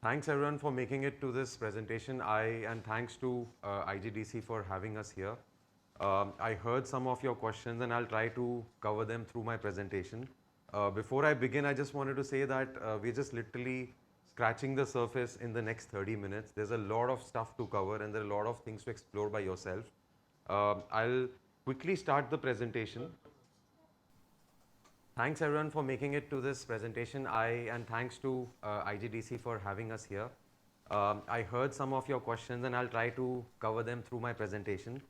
Thanks everyone for making it to this presentation. And thanks to IGDC for having us here. I heard some of your questions and I'll try to cover them through my presentation. Before I begin, I just wanted to say that we're just literally scratching the surface in the next 30 minutes. There's a lot of stuff to cover and there are a lot of things to explore by yourself. I'll quickly start the presentation. Thanks everyone for making it to this presentation. And thanks to IGDC for having us here. I heard some of your questions and I'll try to cover them through my presentation.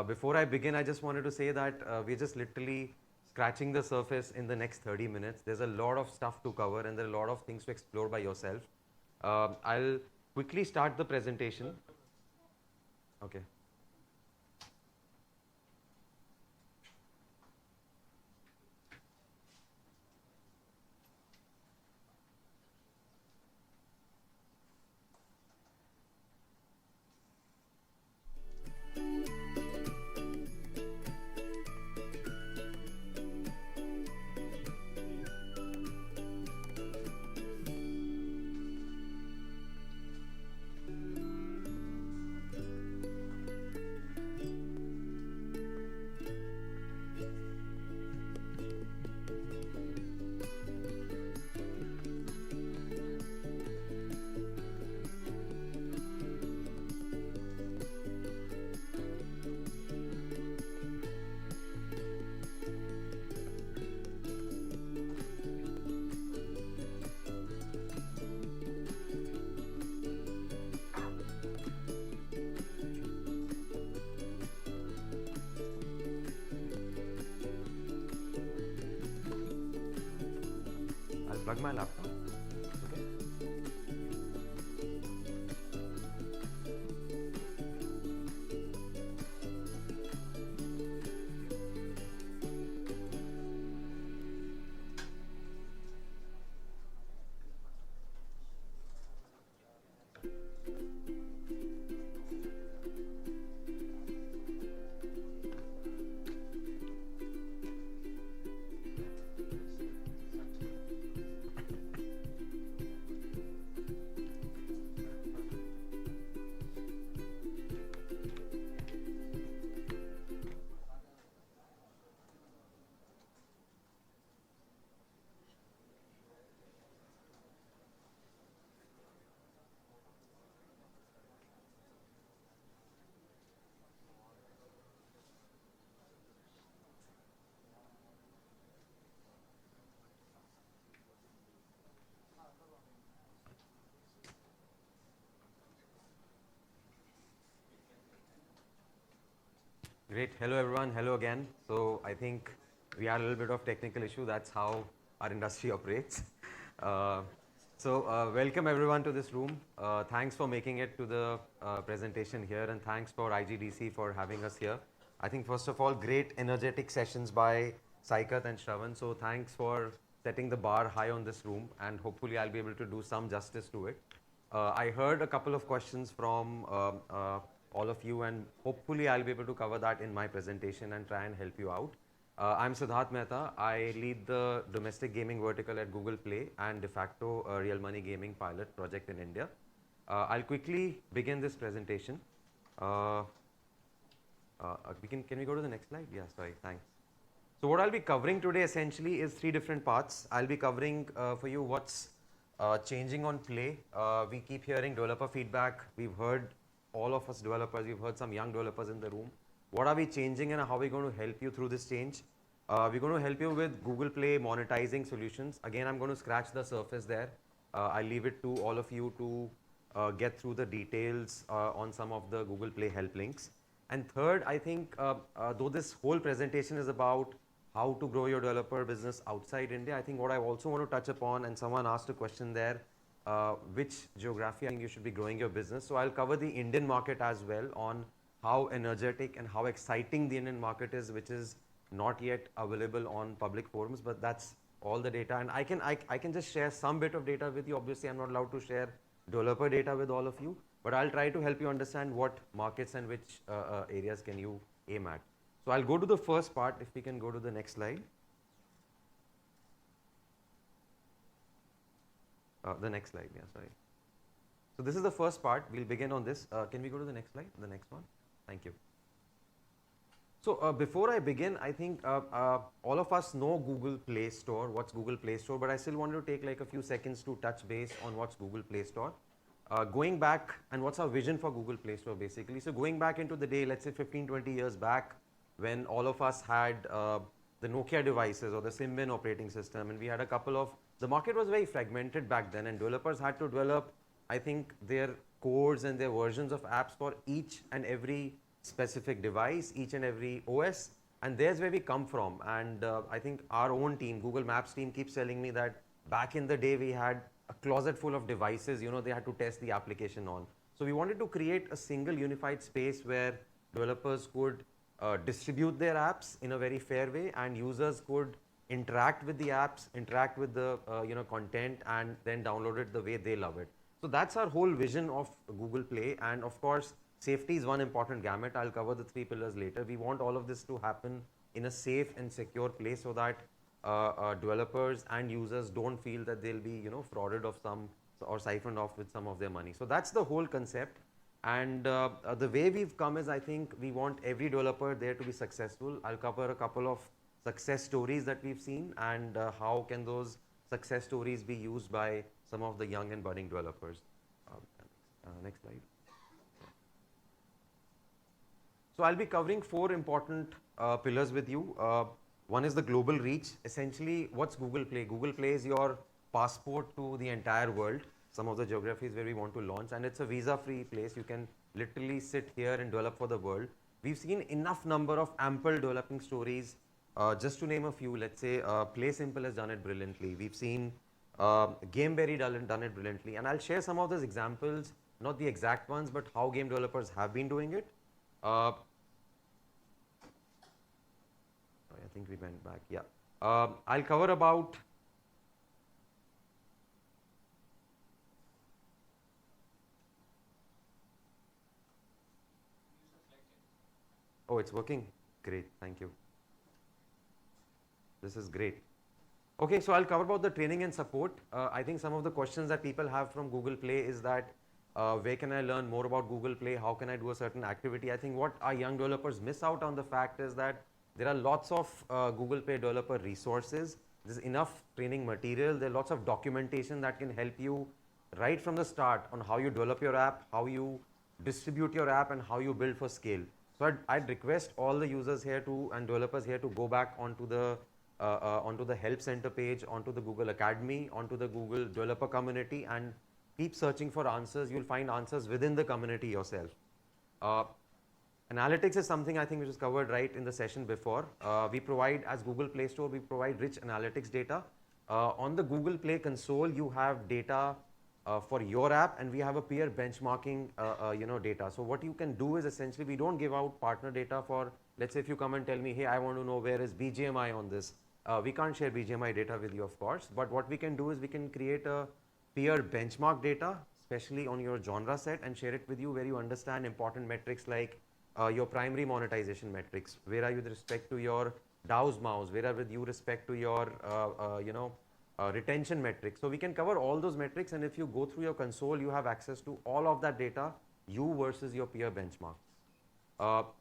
Before I begin, I just wanted to say that we're just literally scratching the surface in the next 30 minutes. There's a lot of stuff to cover and there are a lot of things to explore by yourself. I'll quickly start the presentation. Okay. I'll plug my laptop. Okay. Great. Hello everyone. Hello again. So I think we had a little bit of technical issue. That's how our industry operates. Welcome everyone to this room. Thanks for making it to the presentation here and thanks for IGDC for having us here. I think first of all, great energetic sessions by Saikat and Shravan. So thanks for setting the bar high on this room and hopefully I'll be able to do some justice to it. I heard a couple of questions from all of you and hopefully I'll be able to cover that in my presentation and try and help you out. I'm Siddharth Mehta. I lead the domestic gaming vertical at Google Play and de facto real money gaming pilot project in India. I'll quickly begin this presentation. Can we go to the next slide? Yeah, sorry, thanks. So what I'll be covering today essentially is three different parts. I'll be covering for you what's changing on Play. We keep hearing developer feedback. We've heard all of us developers, we've heard some young developers in the room. What are we changing and how are we going to help you through this change? We're going to help you with Google Play monetizing solutions. Again, I'm going to scratch the surface there. I'll leave it to all of you to get through the details on some of the Google Play help links. And third, I think though this whole presentation is about how to grow your developer business outside India, I think what I also want to touch upon, and someone asked a question there, which geography I think you should be growing your business. So I'll cover the Indian market as well on how energetic and how exciting the Indian market is, which is not yet available on public forums, but that's all the data. And I can just share some bit of data with you. Obviously, I'm not allowed to share developer data with all of you, but I'll try to help you understand what markets and which areas can you aim at. So I'll go to the first part, if we can go to the next slide. The next slide, yeah, sorry. So this is the first part. We'll begin on this. Can we go to the next slide? The next one. Thank you. So before I begin, I think all of us know Google Play Store, what's Google Play Store, but I still want to take like a few seconds to touch base on what's Google Play Store. Going back, and what's our vision for Google Play Store basically. So going back into the day, let's say 15, 20 years back, when all of us had the Nokia devices or the Symbian operating system, and we had a couple of, the market was very fragmented back then, and developers had to develop, I think, their codes and their versions of apps for each and every specific device, each and every OS, and there's where we come from. And I think our own team, Google Maps team, keeps telling me that back in the day we had a closet full of devices, you know, they had to test the application on. So we wanted to create a single unified space where developers could distribute their apps in a very fair way, and users could interact with the apps, interact with the content, and then download it the way they love it. So that's our whole vision of Google Play. And of course, safety is one important gamut. I'll cover the 3 pillars later. We want all of this to happen in a safe and secure place so that developers and users don't feel that they'll be, you know, frauded of some or siphoned off with some of their money. So that's the whole concept. And the way we've come is, I think we want every developer there to be successful. I'll cover a couple of success stories that we've seen, and how can those success stories be used by some of the young and budding developers. Next slide. So I'll be covering 4 important pillars with you. One is the global reach. Essentially, what's Google Play? Google Play is your passport to the entire world, some of the geographies where we want to launch, and it's a visa-free place. You can literally sit here and develop for the world. We've seen enough number of ample developing stories. Just to name a few, let's say Play Simple has done it brilliantly. We've seen Gameberry done it brilliantly, and I'll share some of those examples, not the exact ones, but how game developers have been doing it. I think we went back, yeah. I'll cover about oh, it's working? Great, thank you. This is great. Okay, so I'll cover about the training and support. I think some of the questions that people have from Google Play is that where can I learn more about Google Play? How can I do a certain activity? I think what our young developers miss out on the fact is that there are lots of Google Play developer resources. There's enough training material. There are lots of documentation that can help you right from the start on how you develop your app, how you distribute your app, and how you build for scale. So I'd request all the users here and developers here to go back onto the Help Center page, onto the Google Academy, onto the Google developer community, and keep searching for answers. You'll find answers within the community yourself. Analytics is something I think which is covered right in the session before. We provide, as Google Play Store, we provide rich analytics data. On the Google Play console, you have data for your app, and we have a peer benchmarking data. So what you can do is essentially, we don't give out partner data for, let's say if you come and tell me, hey, I want to know where is BGMI on this. We can't share BGMI data with you, of course, but what we can do is we can create a peer benchmark data, especially on your genre set, and share it with you where you understand important metrics like your primary monetization metrics. Where are you with respect to your DAO's mouse? Where are with you respect to your retention metrics? So we can cover all those metrics, and if you go through your console, you have access to all of that data, you versus your peer benchmark.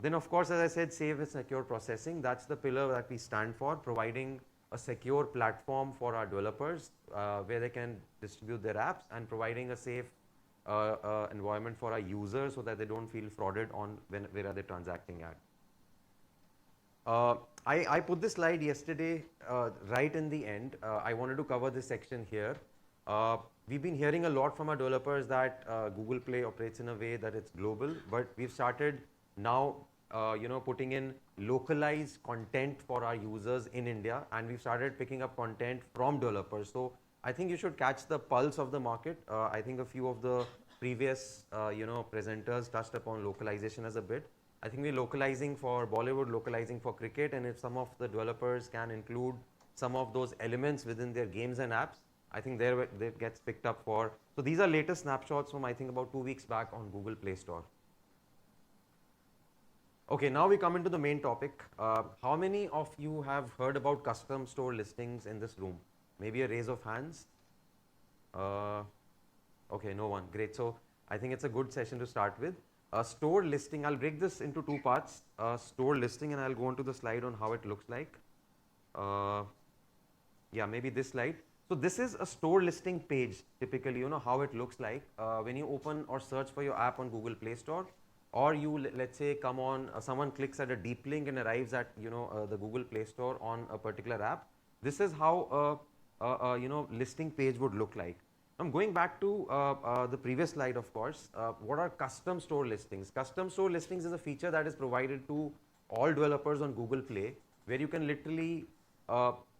Then of course, as I said, safe and secure processing. That's the pillar that we stand for, providing a secure platform for our developers where they can distribute their apps, and providing a safe environment for our users so that they don't feel frauded on where are they transacting at. I put this slide yesterday right in the end. I wanted to cover this section here. We've been hearing a lot from our developers that Google Play operates in a way that it's global, but we've started now putting in localized content for our users in India, and we've started picking up content from developers. So I think you should catch the pulse of the market. I think a few of the previous presenters touched upon localization as a bit. I think we're localizing for Bollywood, localizing for cricket, and if some of the developers can include some of those elements within their games and apps, I think there it gets picked up for. So these are latest snapshots from I think about 2 weeks back on Google Play Store. Okay, now we come into the main topic. How many of you have heard about custom store listings in this room? Maybe a raise of hands. Okay, no one. Great. So I think it's a good session to start with. Store listing, I'll break this into two parts. Store listing, and I'll go on to the slide on how it looks like. Uh, yeah, maybe this slide. So this is a store listing page, typically, how it looks like. When you open or search for your app on Google Play Store, or you, let's say, come on, someone clicks at a deep link and arrives at, the Google Play Store on a particular app. This is how listing page would look like. I'm going back to the previous slide, of course. What are custom store listings? Custom store listings is a feature that is provided to all developers on Google Play, where you can literally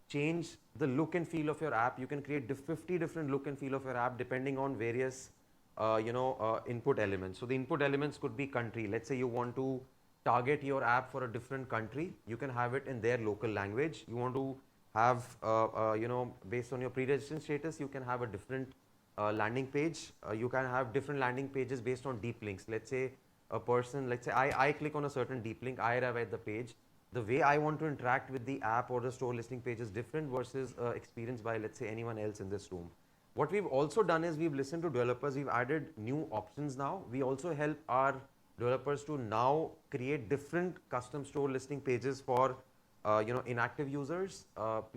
change the look and feel of your app. You can create 50 different look and feel of your app depending on various input elements. So the input elements could be country. Let's say you want to target your app for a different country. You can have it in their local language. You want to have, based on your pre-registration status, you can have a different landing page. You can have different landing pages based on deep links. Let's say a person, let's say I click on a certain deep link, I arrive at the page. The way I want to interact with the app or the store listing page is different versus experienced by, let's say, anyone else in this room. What we've also done is we've listened to developers. We've added new options now. We also help our developers to now create different custom store listing pages for inactive users,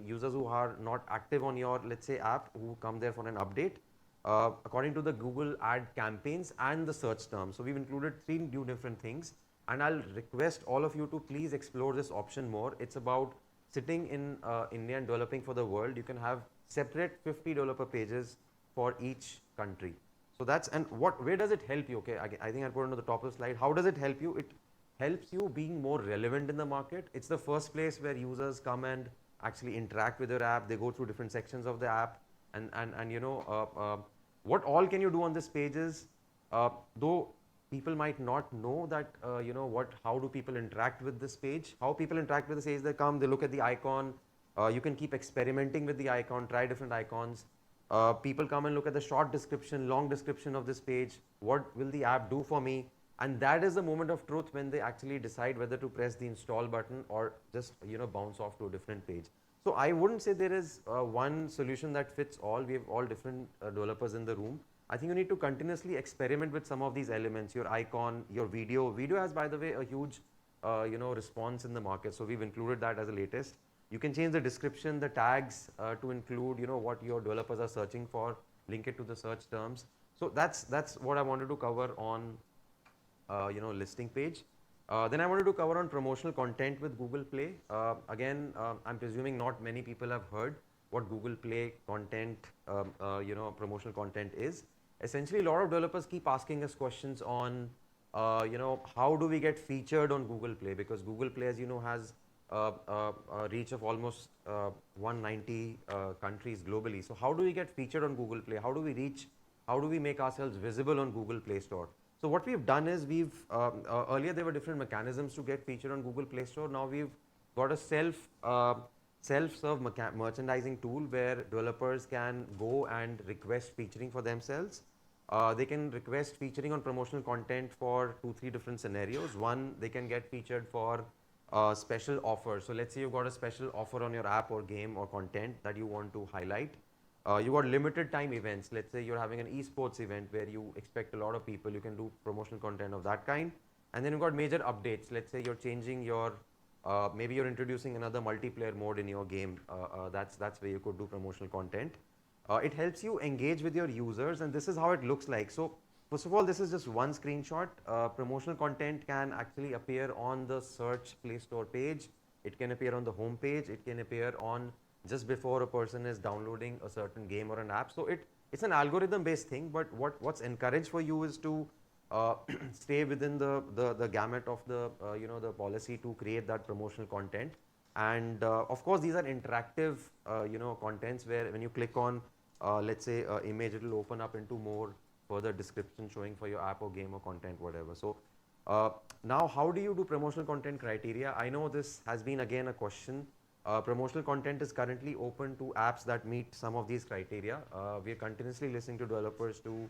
users who are not active on your, let's say, app, who come there for an update, according to the Google ad campaigns and the search terms. So we've included 3 new different things, and I'll request all of you to please explore this option more. It's about sitting in India and developing for the world. You can have separate 50 developer pages for each country. So that's, and where does it help you? Okay, I think I put it on the top of the slide. How does it help you? It helps you being more relevant in the market. It's the first place where users come and actually interact with your app. They go through different sections of the app, and what all can you do on this page is, though people might not know that, how do people interact with this page. How people interact with this page, they come, they look at the icon. You can keep experimenting with the icon, try different icons. People come and look at the short description, long description of this page. What will the app do for me? And that is the moment of truth when they actually decide whether to press the install button or just, bounce off to a different page. So I wouldn't say there is one solution that fits all. We have all different developers in the room. I think you need to continuously experiment with some of these elements, your icon, your video. Video has, by the way, a huge response in the market. So we've included that as a latest. You can change the description, the tags to include, what your developers are searching for, link it to the search terms. So that's what I wanted to cover on listing page. Then I wanted to cover on promotional content with Google Play. Again, I'm presuming not many people have heard what Google Play content, promotional content is. Essentially, a lot of developers keep asking us questions on, how do we get featured on Google Play? Because Google Play, as you know, has a reach of almost 190 countries globally. So how do we get featured on Google Play? How do we make ourselves visible on Google Play Store? So what we've done is earlier there were different mechanisms to get featured on Google Play Store. Now we've got a self-serve merchandising tool where developers can go and request featuring for themselves. They can request featuring on promotional content for 2-3 different scenarios. One, they can get featured for special offers. So let's say you've got a special offer on your app or game or content that you want to highlight. You got limited time events. Let's say you're having an esports event where you expect a lot of people. You can do promotional content of that kind. And then you've got major updates. Let's say you're changing your, maybe you're introducing another multiplayer mode in your game. That's where you could do promotional content. It helps you engage with your users, and this is how it looks like. So first of all, this is just one screenshot. Promotional content can actually appear on the search Play Store page. It can appear on the home page. It can appear on just before a person is downloading a certain game or an app. So it's an algorithm based thing, but what's encouraged for you is to stay within the gamut of the the policy to create that promotional content. And of course these are interactive contents where when you click on let's say image, it will open up into more further description showing for your app or game or content, whatever. So now how do you do promotional content criteria? I know this has been again a question. Promotional content is currently open to apps that meet some of these criteria. We are continuously listening to developers to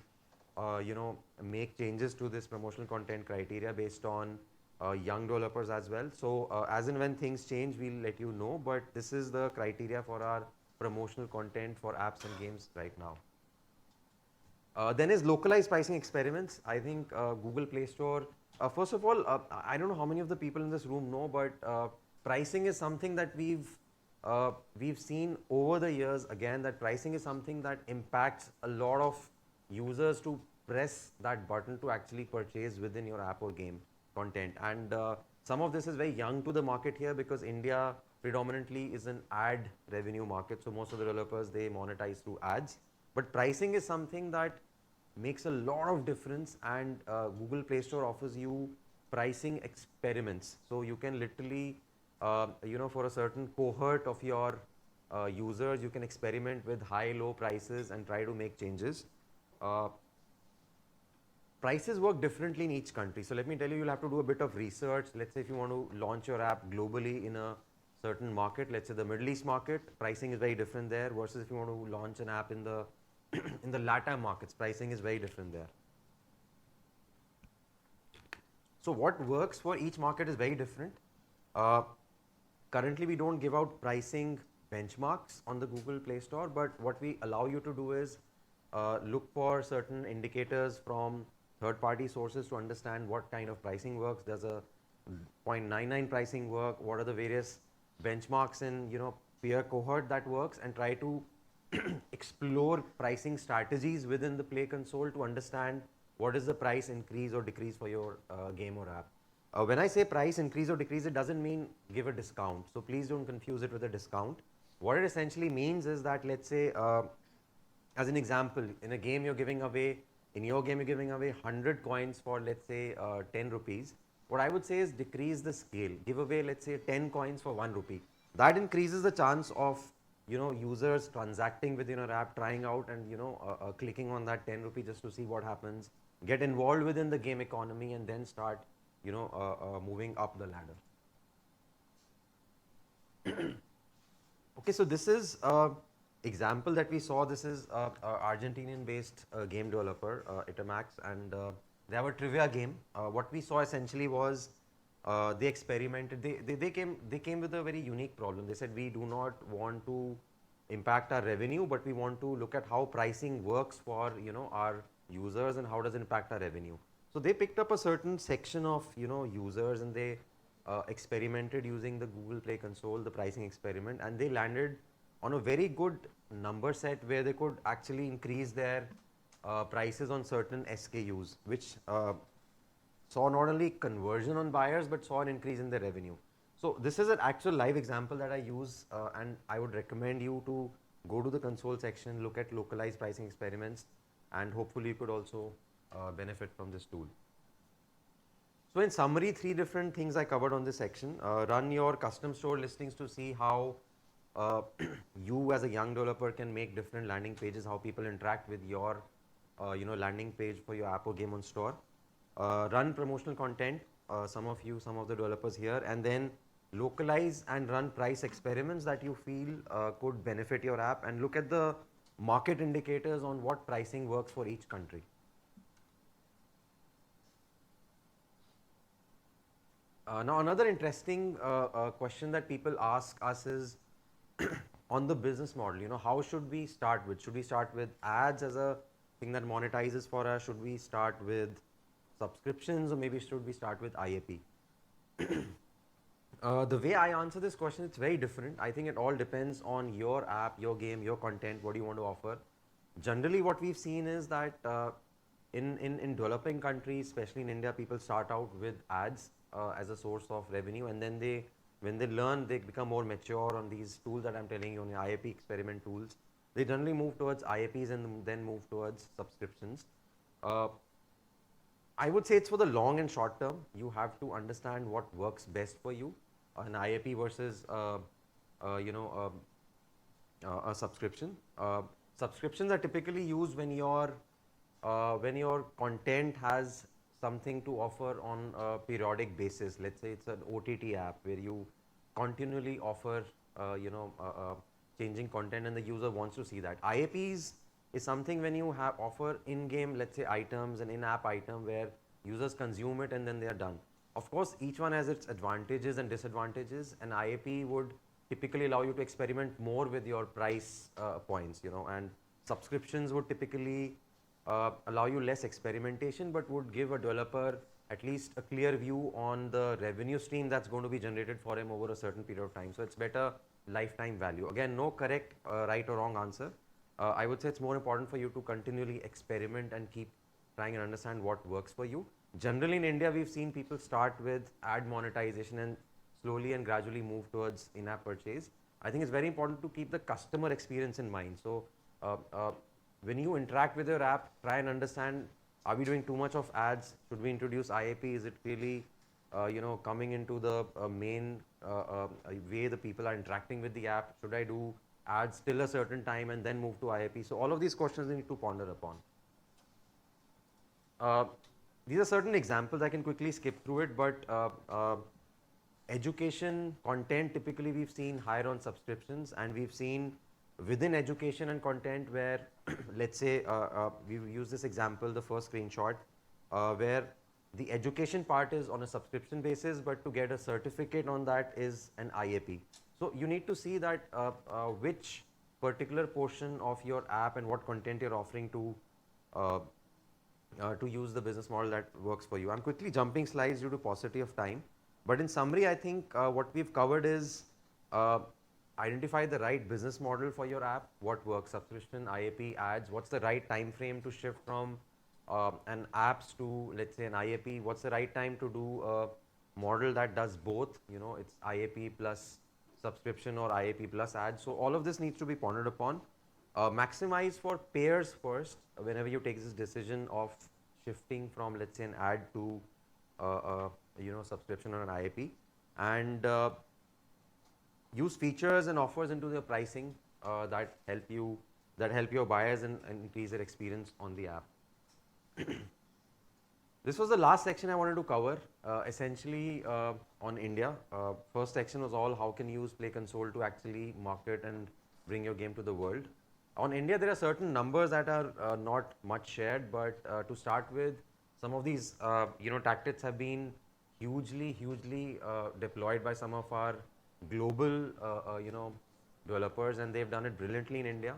make changes to this promotional content criteria based on young developers as well. So as and when things change, we'll let you know, but this is the criteria for our promotional content for apps and games right now. Then is localized pricing experiments. I think Google Play Store, first of all, I don't know how many of the people in this room know, but pricing is something that we've seen over the years again, that pricing is something that impacts a lot of users to press that button to actually purchase within your app or game content. And some of this is very young to the market here, because India predominantly is an ad revenue market. So most of the developers, they monetize through ads. But pricing is something that makes a lot of difference, and Google Play Store offers you pricing experiments. So you can literally, for a certain cohort of your users, you can experiment with high, low prices and try to make changes. Uh, Prices work differently in each country. So let me tell you, you'll have to do a bit of research. Let's say if you want to launch your app globally in a certain market, let's say the Middle East market, pricing is very different there, versus if you want to launch an app in the in the LATAM markets, pricing is very different there. So what works for each market is very different. Uh, Currently, we don't give out pricing benchmarks on the Google Play Store, but what we allow you to do is look for certain indicators from third-party sources to understand what kind of pricing works. Does a 0.99 pricing work? What are the various benchmarks in peer cohort that works, and try to explore pricing strategies within the Play console to understand what is the price increase or decrease for your game or app. When I say price increase or decrease, it doesn't mean give a discount. So please don't confuse it with a discount. What it essentially means is that, let's say, as an example, in a game you're giving away, in your game you're giving away 100 coins for, let's say, 10 rupees. What I would say is decrease the scale. Give away, let's say, 10 coins for 1 rupee. That increases the chance of users transacting within your app, trying out, and clicking on that 10 rupee just to see what happens, get involved within the game economy, and then start moving up the ladder. Okay, so this is example that we saw. This is Argentinian-based game developer, Itamax, and they have a trivia game. What we saw essentially was they experimented. They came with a very unique problem. They said, we do not want to impact our revenue, but we want to look at how pricing works for our users and how does it impact our revenue. So they picked up a certain section of users, and they experimented using the Google Play console, the pricing experiment, and they landed on a very good number set where they could actually increase their prices on certain SKUs, which saw not only conversion on buyers but saw an increase in their revenue. So this is an actual live example that I use, and I would recommend you to go to the console section, look at localized pricing experiments, and hopefully you could also benefit from this tool. So in summary, 3 different things I covered on this section. Run your custom store listings to see how you as a young developer can make different landing pages, how people interact with your landing page for your app or game on store. Run promotional content, some of the developers here, and then localize and run price experiments that you feel could benefit your app, and look at the market indicators on what pricing works for each country. Now another interesting question that people ask us is on the business model, how should we start with? Should we start with ads as a thing that monetizes for us? Should we start with subscriptions, or maybe should we start with IAP? The way I answer this question, it's very different. I think it all depends on your app, your game, your content, what do you want to offer. Generally, what we've seen is that in developing countries, especially in India, people start out with ads as a source of revenue, and then when they learn, they become more mature on these tools that I'm telling you, on the IAP experiment tools. They generally move towards IAPs and then move towards subscriptions. I would say it's for the long and short term. You have to understand what works best for you, an IAP versus a subscription. Subscriptions are typically used when your content has something to offer on a periodic basis. Let's say it's an OTT app where you continually offer changing content, and the user wants to see that. IAPs is something when you offer in-game, let's say, items, an in-app item where users consume it and then they are done. Of course, each one has its advantages and disadvantages, and IAP would typically allow you to experiment more with your price points, and subscriptions would typically allow you less experimentation, but would give a developer at least a clear view on the revenue stream that's going to be generated for him over a certain period of time. So it's better lifetime value. Again, no correct right or wrong answer. I would say it's more important for you to continually experiment and keep trying and understand what works for you. Generally in India, we've seen people start with ad monetization and slowly and gradually move towards in-app purchase. I think it's very important to keep the customer experience in mind. So when you interact with your app, try and understand, are we doing too much of ads? Should we introduce IAP? Is it really coming into the main way the people are interacting with the app? Should I do ads till a certain time and then move to IAP? So all of these questions you need to ponder upon. These are certain examples. I can quickly skip through it, but education content, typically we've seen higher on subscriptions, and we've seen within education and content where let's say we've used this example, the first screenshot, where the education part is on a subscription basis, but to get a certificate on that is an IAP. So you need to see that which particular portion of your app and what content you're offering to use the business model that works for you. I'm quickly jumping slides due to paucity of time, but in summary, I think what we've covered is identify the right business model for your app, what works, subscription, IAP, ads, what's the right time frame to shift from an apps to, let's say, an IAP, what's the right time to do a model that does both, it's IAP plus subscription or IAP plus ads. So all of this needs to be pondered upon. Maximize for payers first whenever you take this decision of shifting from, let's say, an ad to subscription or an IAP, and use features and offers into the pricing that help your buyers and increase their experience on the app. This was the last section I wanted to cover, essentially on India. First section was all how can you use Play Console to actually market and bring your game to the world. On India, there are certain numbers that are not much shared, but to start with, some of these tactics have been hugely deployed by some of our global developers, and they've done it brilliantly in India.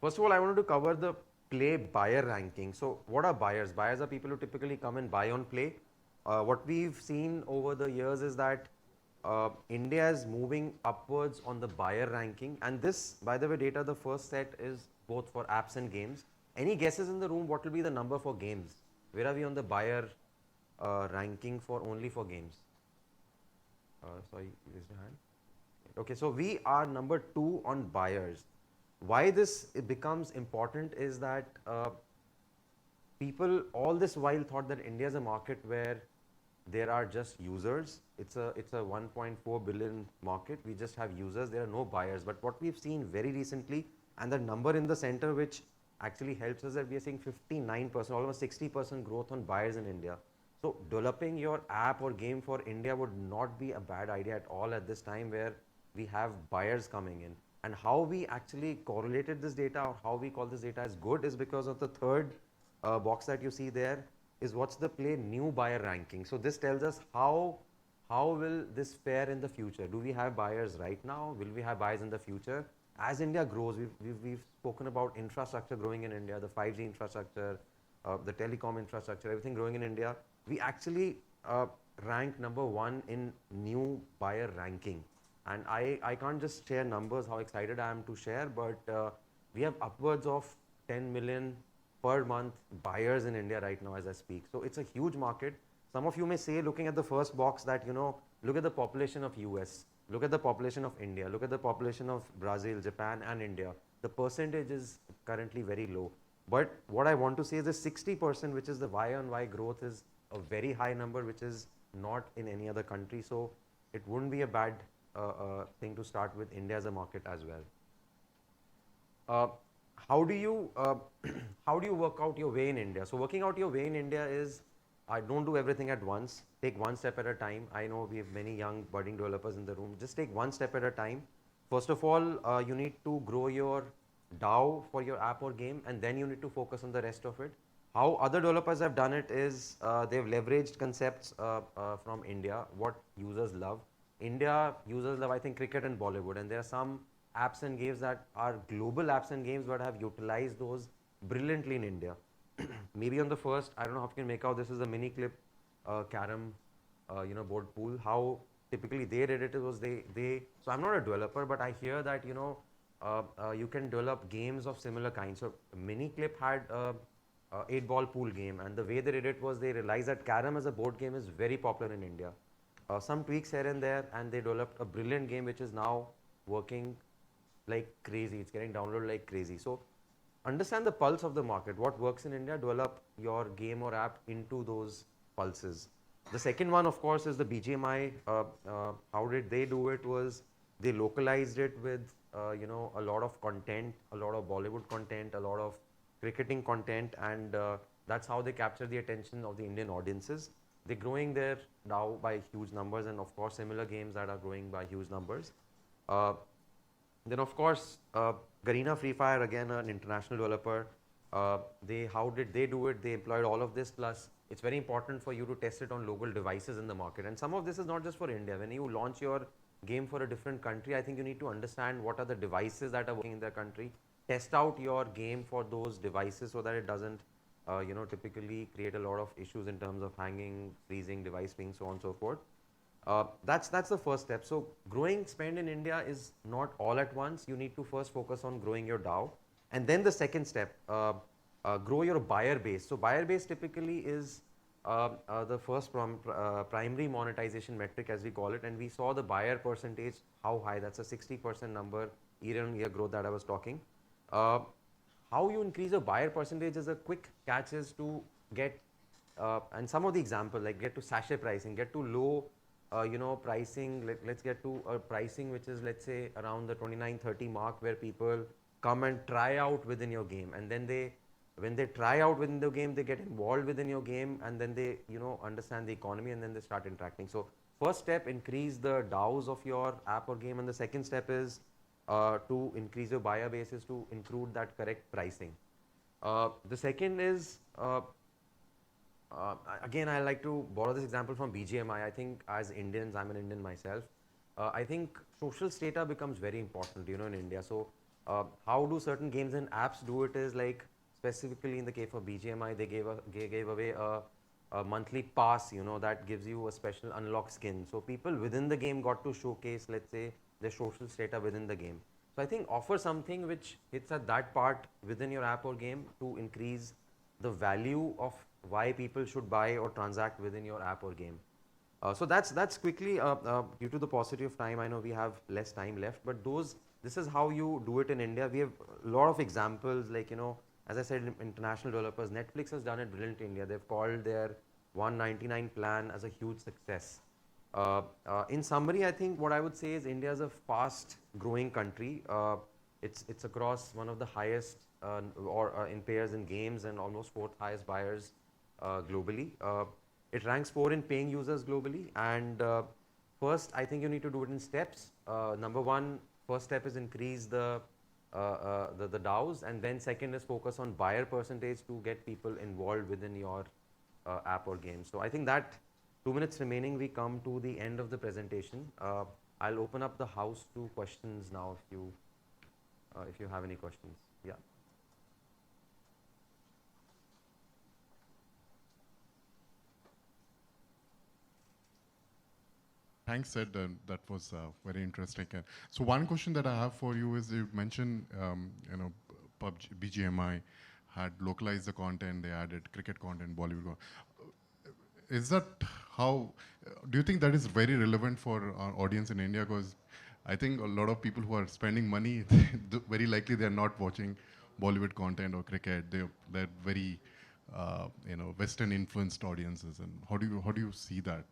First of all, I wanted to cover the Play buyer ranking. So what are buyers? Buyers are people who typically come and buy on Play. What we've seen over the years is that India is moving upwards on the buyer ranking, and this, by the way, data, the first set is both for apps and games. Any guesses in the room what will be the number for games? Where are we on the buyer ranking for only for games? Sorry, raise your hand. Okay, so we are number 2 on buyers. Why this becomes important is that people all this while thought that India is a market where there are just users. It's a 1.4 billion market. We just have users. There are no buyers. But what we've seen very recently, and the number in the center which actually helps us, that we are seeing 59%, almost 60% growth on buyers in India. So developing your app or game for India would not be a bad idea at all at this time where we have buyers coming in. And how we actually correlated this data, or how we call this data as good, is because of the third box that you see there is what's the Play new buyer ranking. So this tells us how will this fare in the future. Do we have buyers right now? Will we have buyers in the future? As India grows, we've spoken about infrastructure growing in India, the 5G infrastructure, the telecom infrastructure, everything growing in India. We actually rank number 1 in new buyer ranking. And I can't just share numbers, how excited I am to share, but we have upwards of 10 million per month buyers in India right now as I speak. So it's a huge market. Some of you may say, looking at the first box, that, look at the population of US, look at the population of India, look at the population of Brazil, Japan and India. The percentage is currently very low. But what I want to say is the 60%, which is the Y-on-Y growth, is a very high number, which is not in any other country. So it wouldn't be a bad thing to start with India as a market as well. How do you work out your way in India? So working out your way in India is, I don't do everything at once. Take one step at a time. I know we have many young budding developers in the room. Just take one step at a time. First of all, you need to grow your DAO for your app or game, and then you need to focus on the rest of it. How other developers have done it is they've leveraged concepts from India, what users love. India users love, I think, cricket and Bollywood, and there are some apps and games that are global apps and games but have utilized those brilliantly in India. Maybe on the first, I don't know how you can make out, this is a mini clip carom, board pool. How typically they did it was so I'm not a developer, but I hear that, you can develop games of similar kind. So mini clip had a 8-ball pool game, and the way they did it was they realized that carom as a board game is very popular in India. Some tweaks here and there, and they developed a brilliant game which is now working like crazy. It's getting downloaded like crazy. So understand the pulse of the market, what works in India, develop your game or app into those pulses. The second one, of course, is the BGMI. How did they do it was they localized it with, a lot of content, a lot of Bollywood content, a lot of cricketing content, and that's how they capture the attention of the Indian audiences. They're growing there now by huge numbers, and of course, similar games that are growing by huge numbers. Then, of course, Garena Free Fire, again, an international developer. How did they do it? They employed all of this, plus it's very important for you to test it on local devices in the market. And some of this is not just for India. When you launch your game for a different country, I think you need to understand what are the devices that are working in their country. Test out your game for those devices so that it doesn't, typically create a lot of issues in terms of hanging, freezing, device ping, so on and so forth. That's the first step. So growing spend in India is not all at once. You need to first focus on growing your DAO. And then the second step, grow your buyer base. So buyer base typically is the first primary monetization metric, as we call it. And we saw the buyer percentage, how high. That's a 60% number, year-on-year growth that I was talking. How you increase your buyer percentage is a quick catch is to get, and some of the example, like get to sachet pricing, get to low pricing. Let's get to a pricing which is, let's say, around the 29-30 mark, where people come and try out within your game, and then when they try out within the game, they get involved within your game, and then they understand the economy, and then they start interacting. So first step, increase the DAOs of your app or game, and the second step is to increase your buyer base, is to include that correct pricing. The second is, again, I like to borrow this example from BGMI. I think as Indians, I'm an Indian myself, I think social strata becomes very important, in India. So how do certain games and apps do it is, like, specifically in the case of BGMI, they gave away a monthly pass, that gives you a special unlock skin. So people within the game got to showcase, let's say, their social strata within the game. So I think offer something which hits at that part within your app or game to increase the value of why people should buy or transact within your app or game. So that's quickly, due to the paucity of time, I know we have less time left, but this is how you do it in India. We have a lot of examples, like, as I said, international developers. Netflix has done it brilliantly in India. They've called their 199 plan as a huge success. In summary, I think what I would say is India is a fast growing country. It's across one of the highest in payers in games, and almost fourth highest buyers globally. It ranks 4 in paying users globally. And first, I think you need to do it in steps. Number one, first step is increase the DAOs, and then second is focus on buyer percentage to get people involved within your app or game. So I think that 2 minutes remaining, we come to the end of the presentation. I'll open up the house to questions now, if you have any questions. Yeah. Thanks, Sid. That was very interesting. So one question that I have for you is, you mentioned, PUBG, BGMI had localized the content, they added cricket content, Bollywood. Is that how, do you think that is very relevant for our audience in India? Because I think a lot of people who are spending money, very likely they're not watching Bollywood content or cricket. They're very, Western influenced audiences. And how do you see that?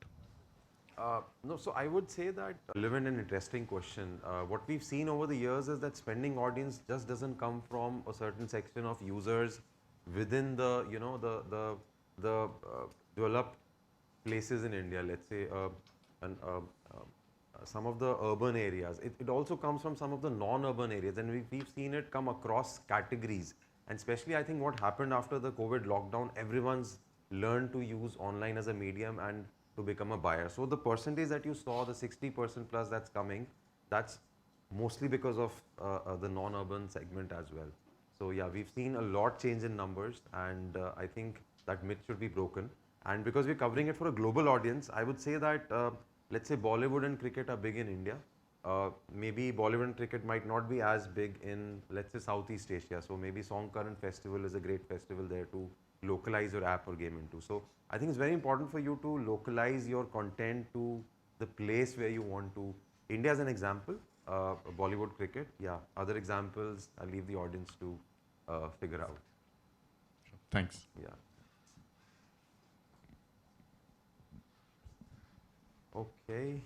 No, so I would say that relevant and interesting question. What we've seen over the years is that spending audience just doesn't come from a certain section of users within the developed places in India. Let's say, some of the urban areas. It also comes from some of the non-urban areas, and we've seen it come across categories. And especially, I think what happened after the COVID lockdown, everyone's learned to use online as a medium and to become a buyer. So the percentage that you saw, the 60% plus that's coming, that's mostly because of the non-urban segment as well. So yeah, we've seen a lot change in numbers, and I think that myth should be broken. And because we're covering it for a global audience, I would say that let's say Bollywood and cricket are big in India. Maybe Bollywood and cricket might not be as big in, let's say, Southeast Asia. So maybe Songkaran Festival is a great festival there to localize your app or game into. So I think it's very important for you to localize your content to the place where you want to. India as an example, Bollywood cricket. Yeah, other examples I'll leave the audience to figure out. Thanks. Yeah. Okay.